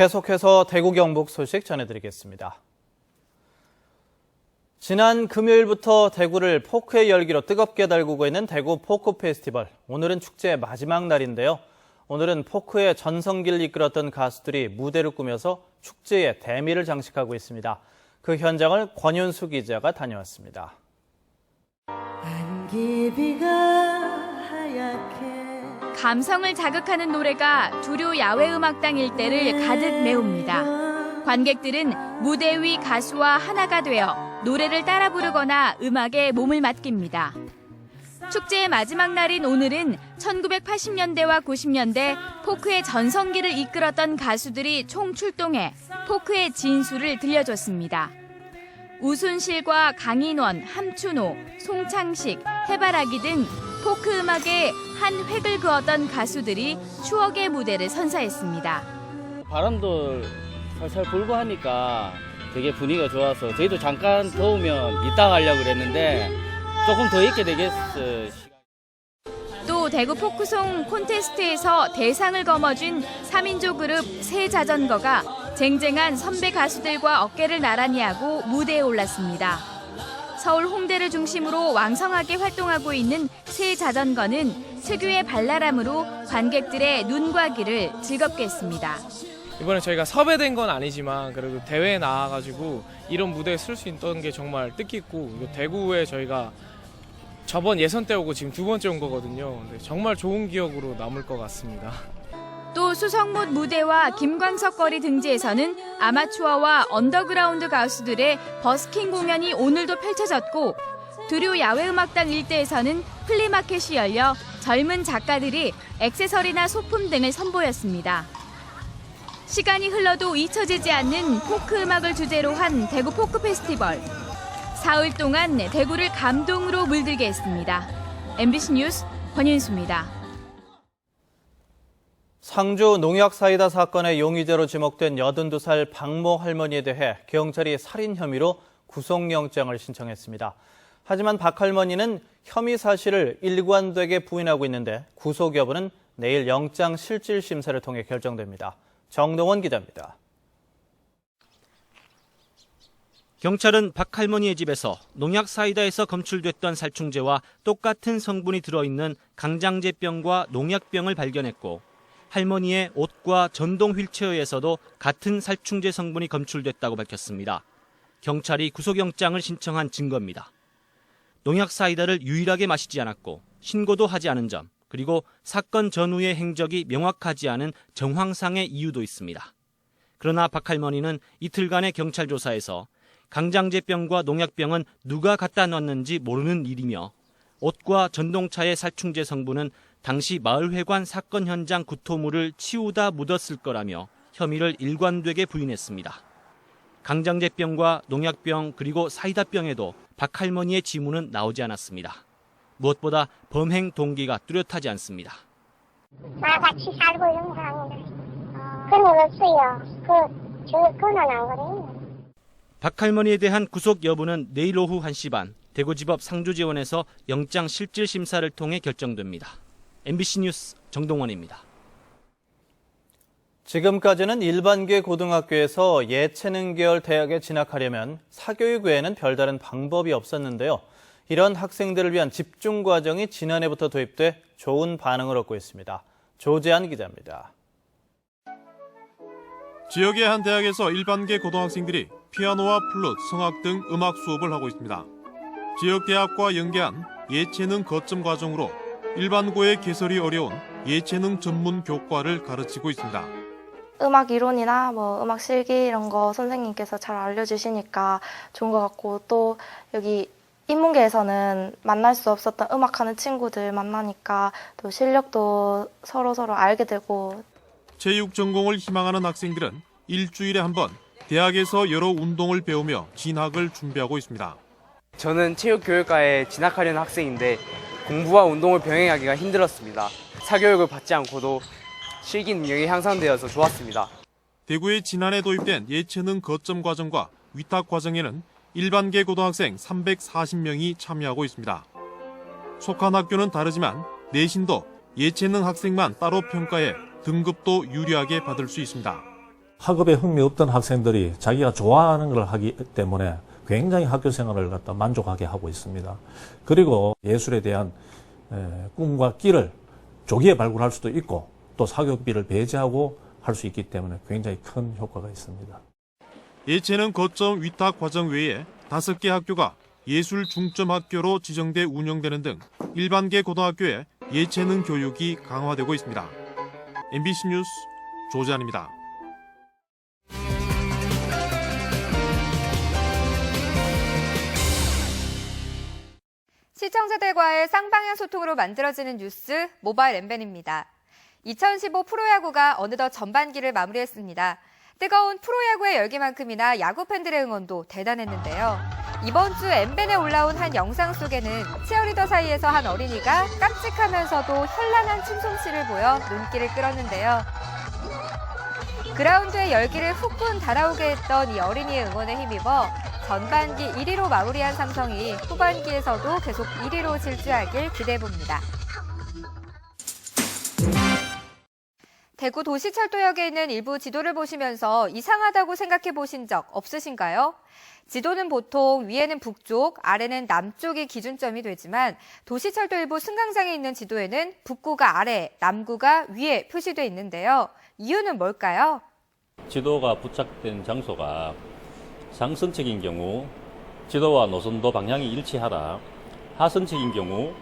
계속해서 대구 경북 소식 전해드리겠습니다. 지난 금요일부터 대구를 포크의 열기로 뜨겁게 달구고 있는 대구 포크 페스티벌. 오늘은 축제의 마지막 날인데요. 오늘은 포크의 전성기를 이끌었던 가수들이 무대를 꾸며서 축제의 대미를 장식하고 있습니다. 그 현장을 권윤수 기자가 다녀왔습니다. 감성을 자극하는 노래가 두류 야외음악당 일대를 가득 메웁니다. 관객들은 무대 위 가수와 하나가 되어 노래를 따라 부르거나 음악에 몸을 맡깁니다. 축제의 마지막 날인 오늘은 1980년대와 90년대 포크의 전성기를 이끌었던 가수들이 총출동해 포크의 진수를 들려줬습니다. 우순실과 강인원, 함춘호, 송창식, 해바라기 등 포크 음악에 한 획을 그었던 가수들이 추억의 무대를 선사했습니다. 바람도 살살 불고 하니까 되게 분위기가 좋아서 저희도 잠깐 더우면 이따 가려고 그랬는데 조금 더 있게 되겠어요. 또 대구 포크송 콘테스트에서 대상을 거머쥔 3인조 그룹 새자전거가 쟁쟁한 선배 가수들과 어깨를 나란히 하고 무대에 올랐습니다. 서울 홍대를 중심으로 왕성하게 활동하고 있는 새자전거는 특유의 발랄함으로 관객들의 눈과 귀를 즐겁게 했습니다. 이번에 저희가 섭외된 건 아니지만 그래도 대회에 나와가지고 이런 무대에 설 수 있던 게 정말 뜻깊고, 대구에 저희가 저번 예선 때 오고 지금 두 번째 온 거거든요. 정말 좋은 기억으로 남을 것 같습니다. 또 수성못 무대와 김광석 거리 등지에서는 아마추어와 언더그라운드 가수들의 버스킹 공연이 오늘도 펼쳐졌고, 두류 야외음악당 일대에서는 플리마켓이 열려 젊은 작가들이 액세서리나 소품 등을 선보였습니다. 시간이 흘러도 잊혀지지 않는 포크 음악을 주제로 한 대구 포크 페스티벌. 사흘 동안 대구를 감동으로 물들게 했습니다. MBC 뉴스 권윤수입니다. 상주 농약 사이다 사건의 용의자로 지목된 82살 박모 할머니에 대해 경찰이 살인 혐의로 구속영장을 신청했습니다. 하지만 박 할머니는 혐의 사실을 일관되게 부인하고 있는데 구속 여부는 내일 영장 실질 심사를 통해 결정됩니다. 정동원 기자입니다. 경찰은 박 할머니의 집에서 농약 사이다에서 검출됐던 살충제와 똑같은 성분이 들어있는 강장제병과 농약병을 발견했고, 할머니의 옷과 전동 휠체어에서도 같은 살충제 성분이 검출됐다고 밝혔습니다. 경찰이 구속영장을 신청한 증거입니다. 농약 사이다를 유일하게 마시지 않았고 신고도 하지 않은 점, 그리고 사건 전후의 행적이 명확하지 않은 정황상의 이유도 있습니다. 그러나 박 할머니는 이틀간의 경찰 조사에서 강장제병과 농약병은 누가 갖다 놨는지 모르는 일이며, 옷과 전동차의 살충제 성분은 당시 마을회관 사건 현장 구토물을 치우다 묻었을 거라며 혐의를 일관되게 부인했습니다. 강장제병과 농약병 그리고 사이다병에도 박 할머니의 지문은 나오지 않았습니다. 무엇보다 범행 동기가 뚜렷하지 않습니다. 같이 살고 이런 사람인데 그건 없어요. 그건 안 그래요. 박 할머니에 대한 구속 여부는 내일 오후 1시 반 대구지법 상주지원에서 영장 실질 심사를 통해 결정됩니다. MBC 뉴스 정동원입니다. 지금까지는 일반계 고등학교에서 예체능 계열 대학에 진학하려면 사교육 외에는 별다른 방법이 없었는데요. 이런 학생들을 위한 집중 과정이 지난해부터 도입돼 좋은 반응을 얻고 있습니다. 조재한 기자입니다. 지역의 한 대학에서 일반계 고등학생들이 피아노와 플룻, 성악 등 음악 수업을 하고 있습니다. 지역 대학과 연계한 예체능 거점 과정으로 일반고의 개설이 어려운 예체능 전문 교과를 가르치고 있습니다. 음악 이론이나 음악 실기 이런 거 선생님께서 잘 알려주시니까 좋은 것 같고, 또 여기 인문계에서는 만날 수 없었던 음악하는 친구들 만나니까 또 실력도 서로 알게 되고. 체육 전공을 희망하는 학생들은 일주일에 한 번 대학에서 여러 운동을 배우며 진학을 준비하고 있습니다. 저는 체육교육과에 진학하려는 학생인데 공부와 운동을 병행하기가 힘들었습니다. 사교육을 받지 않고도 실기 능력이 향상되어서 좋았습니다. 대구에 지난해 도입된 예체능 거점 과정과 위탁 과정에는 일반계 고등학생 340명이 참여하고 있습니다. 속한 학교는 다르지만 내신도 예체능 학생만 따로 평가해 등급도 유리하게 받을 수 있습니다. 학업에 흥미 없던 학생들이 자기가 좋아하는 걸 하기 때문에 굉장히 학교 생활을 갖다 만족하게 하고 있습니다. 그리고 예술에 대한 꿈과 끼를 조기에 발굴할 수도 있고 또 사교육비를 배제하고 할 수 있기 때문에 굉장히 큰 효과가 있습니다. 예체능 거점 위탁 과정 외에 5개 학교가 예술 중점 학교로 지정돼 운영되는 등 일반계 고등학교에 예체능 교육이 강화되고 있습니다. MBC 뉴스 조재환입니다. 시청자들과의 쌍방향 소통으로 만들어지는 뉴스 모바일 엠벤입니다. 2015 프로야구가 어느덧 전반기를 마무리했습니다. 뜨거운 프로야구의 열기만큼이나 야구 팬들의 응원도 대단했는데요. 이번 주 엠벤에 올라온 한 영상 속에는 치어리더 사이에서 한 어린이가 깜찍하면서도 현란한 춤솜씨를 보여 눈길을 끌었는데요. 그라운드의 열기를 훅군 달아오게 했던 이 어린이의 응원에 힘입어 전반기 1위로 마무리한 삼성이 후반기에서도 계속 1위로 질주하길 기대해봅니다. 대구 도시철도역에 있는 일부 지도를 보시면서 이상하다고 생각해 보신 적 없으신가요? 지도는 보통 위에는 북쪽, 아래는 남쪽이 기준점이 되지만 도시철도 일부 승강장에 있는 지도에는 북구가 아래, 남구가 위에 표시되어 있는데요. 이유는 뭘까요? 지도가 부착된 장소가 상선측인 경우 지도와 노선도 방향이 일치하라, 하선측인 경우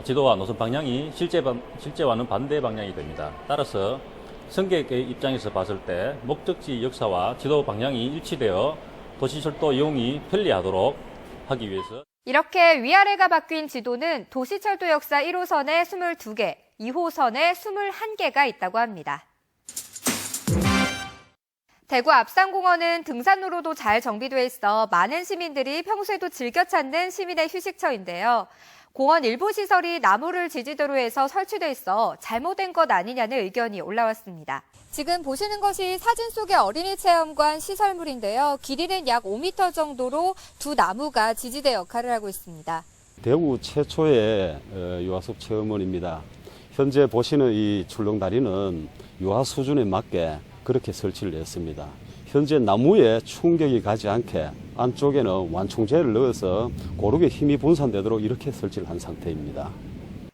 지도와 노선 방향이 실제와는 반대 방향이 됩니다. 따라서 승객의 입장에서 봤을 때 목적지 역사와 지도 방향이 일치되어 도시철도 이용이 편리하도록 하기 위해서 이렇게 위아래가 바뀐 지도는 도시철도 역사 1호선에 22개, 2호선에 21개가 있다고 합니다. 대구 앞산공원은 등산로로도 잘 정비돼 있어 많은 시민들이 평소에도 즐겨 찾는 시민의 휴식처인데요. 공원 일부 시설이 나무를 지지대로 해서 설치돼 있어 잘못된 것 아니냐는 의견이 올라왔습니다. 지금 보시는 것이 사진 속의 어린이 체험관 시설물인데요. 길이는 약 5m 정도로 두 나무가 지지대 역할을 하고 있습니다. 대구 최초의 유아숲 체험원입니다. 현재 보시는 이 출렁다리는 유아 수준에 맞게 그렇게 설치를 했습니다. 현재 나무에 충격이 가지 않게 안쪽에는 완충제를 넣어서 고르게 힘이 분산되도록 이렇게 설치를 한 상태입니다.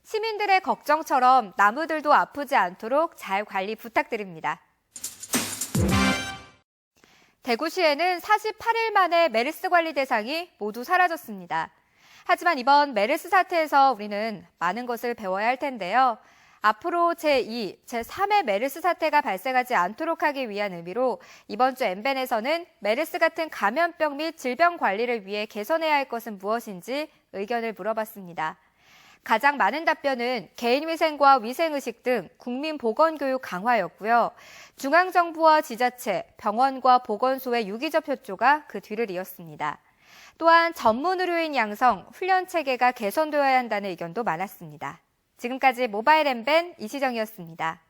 시민들의 걱정처럼 나무들도 아프지 않도록 잘 관리 부탁드립니다. 대구시에는 48일 만에 메르스 관리 대상이 모두 사라졌습니다. 하지만 이번 메르스 사태에서 우리는 많은 것을 배워야 할 텐데요. 앞으로 제2, 제3의 메르스 사태가 발생하지 않도록 하기 위한 의미로 이번 주 엠벤에서는 메르스 같은 감염병 및 질병 관리를 위해 개선해야 할 것은 무엇인지 의견을 물어봤습니다. 가장 많은 답변은 개인위생과 위생의식 등 국민보건교육 강화였고요. 중앙정부와 지자체, 병원과 보건소의 유기적 협조가 그 뒤를 이었습니다. 또한 전문의료인 양성, 훈련체계가 개선되어야 한다는 의견도 많았습니다. 지금까지 모바일 엠벤 이시정이었습니다.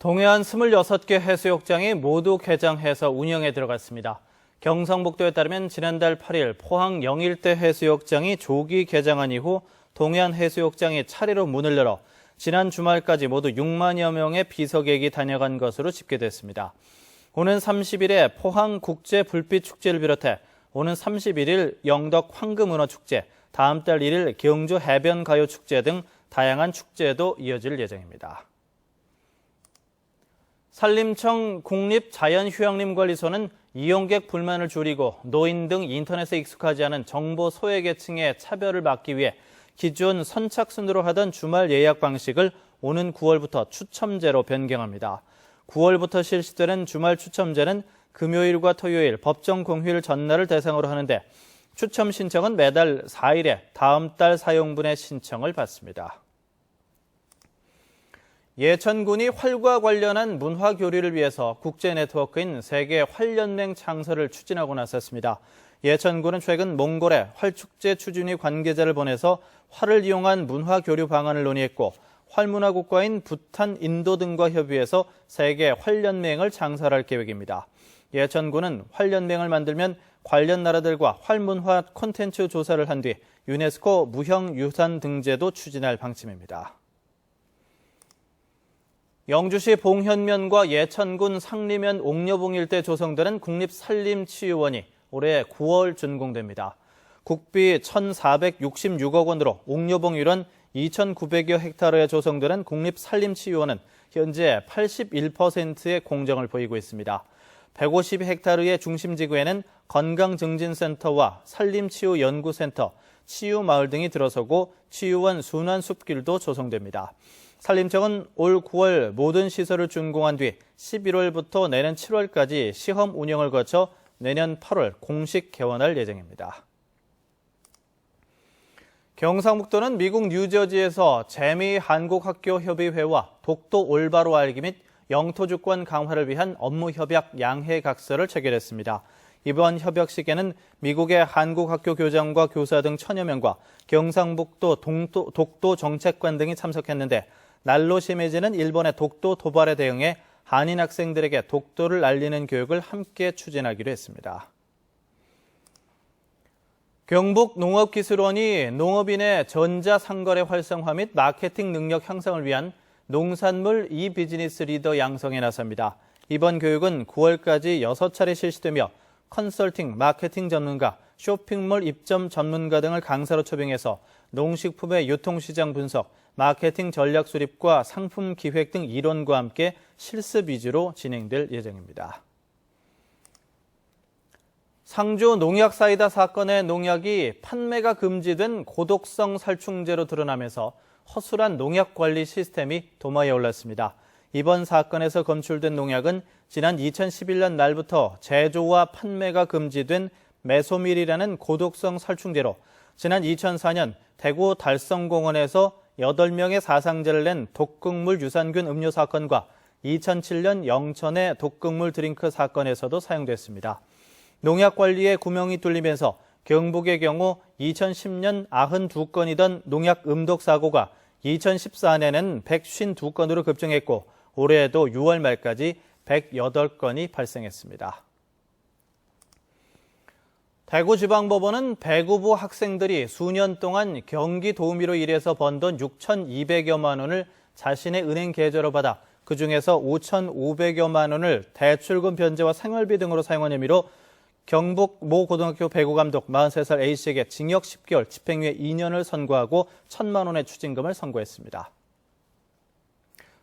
동해안 26개 해수욕장이 모두 개장해서 운영에 들어갔습니다. 경상북도에 따르면 지난달 8일 포항 영일대 해수욕장이 조기 개장한 이후 동해안 해수욕장이 차례로 문을 열어 지난 주말까지 모두 6만여 명의 비서객이 다녀간 것으로 집계됐습니다. 오는 30일에 포항 국제불빛축제를 비롯해 오는 31일 영덕 황금은어축제, 다음 달 1일 경주 해변가요축제 등 다양한 축제도 이어질 예정입니다. 산림청 국립자연휴양림관리소는 이용객 불만을 줄이고 노인 등 인터넷에 익숙하지 않은 정보 소외계층의 차별을 막기 위해 기존 선착순으로 하던 주말 예약 방식을 오는 9월부터 추첨제로 변경합니다. 9월부터 실시되는 주말 추첨제는 금요일과 토요일, 법정 공휴일 전날을 대상으로 하는데 추첨 신청은 매달 4일에 다음 달 사용분의 신청을 받습니다. 예천군이 활과 관련한 문화 교류를 위해서 국제 네트워크인 세계 활연맹 창설을 추진하고 나섰습니다. 예천군은 최근 몽골에 활축제 추진위 관계자를 보내서 활을 이용한 문화 교류 방안을 논의했고 활문화 국가인 부탄, 인도 등과 협의해서 세계 활연맹을 창설할 계획입니다. 예천군은 활연맹을 만들면 관련 나라들과 활문화 콘텐츠 조사를 한 뒤 유네스코 무형유산 등재도 추진할 방침입니다. 영주시 봉현면과 예천군 상리면 옥녀봉 일대 조성되는 국립산림치유원이 올해 9월 준공됩니다. 국비 1,466억 원으로 옥녀봉 일원 2,900여 헥타르에 조성되는 국립산림치유원은 현재 81%의 공정을 보이고 있습니다. 150헥타르의 중심지구에는 건강증진센터와 산림치유연구센터, 치유마을 등이 들어서고 치유원 순환숲길도 조성됩니다. 산림청은 올 9월 모든 시설을 준공한 뒤 11월부터 내년 7월까지 시험 운영을 거쳐 내년 8월 공식 개원할 예정입니다. 경상북도는 미국 뉴저지에서 재미한국학교협의회와 독도 올바로 알기 및 영토주권 강화를 위한 업무협약 양해각서를 체결했습니다. 이번 협약식에는 미국의 한국학교 교장과 교사 등 1000여 명과 경상북도 독도 정책관 등이 참석했는데 날로 심해지는 일본의 독도 도발에 대응해 한인 학생들에게 독도를 알리는 교육을 함께 추진하기로 했습니다. 경북농업기술원이 농업인의 전자상거래 활성화 및 마케팅 능력 향상을 위한 농산물 이비즈니스 리더 양성에 나섭니다. 이번 교육은 9월까지 6차례 실시되며 컨설팅, 마케팅 전문가, 쇼핑몰 입점 전문가 등을 강사로 초빙해서 농식품의 유통시장 분석, 마케팅 전략 수립과 상품 기획 등 이론과 함께 실습 위주로 진행될 예정입니다. 상주 농약사이다 사건의 농약이 판매가 금지된 고독성 살충제로 드러나면서 허술한 농약 관리 시스템이 도마에 올랐습니다. 이번 사건에서 검출된 농약은 지난 2011년 말부터 제조와 판매가 금지된 메소밀이라는 고독성 살충제로 지난 2004년 대구 달성공원에서 8명의 사상자를 낸 독극물 유산균 음료 사건과 2007년 영천의 독극물 드링크 사건에서도 사용됐습니다. 농약 관리에 구멍이 뚫리면서 경북의 경우 2010년 92건이던 농약 음독 사고가 2014년에는 152건으로 급증했고 올해에도 6월 말까지 108건이 발생했습니다. 대구지방법원은 배구부 학생들이 수년 동안 경기 도우미로 일해서 번 돈 6,200여만 원을 자신의 은행 계좌로 받아 그중에서 5,500여만 원을 대출금 변제와 생활비 등으로 사용한 혐의로 경북 모 고등학교 배구감독 43살 A씨에게 징역 10개월, 집행유예 2년을 선고하고 1,000만 원의 추징금을 선고했습니다.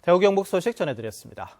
대구 경북 소식 전해드렸습니다.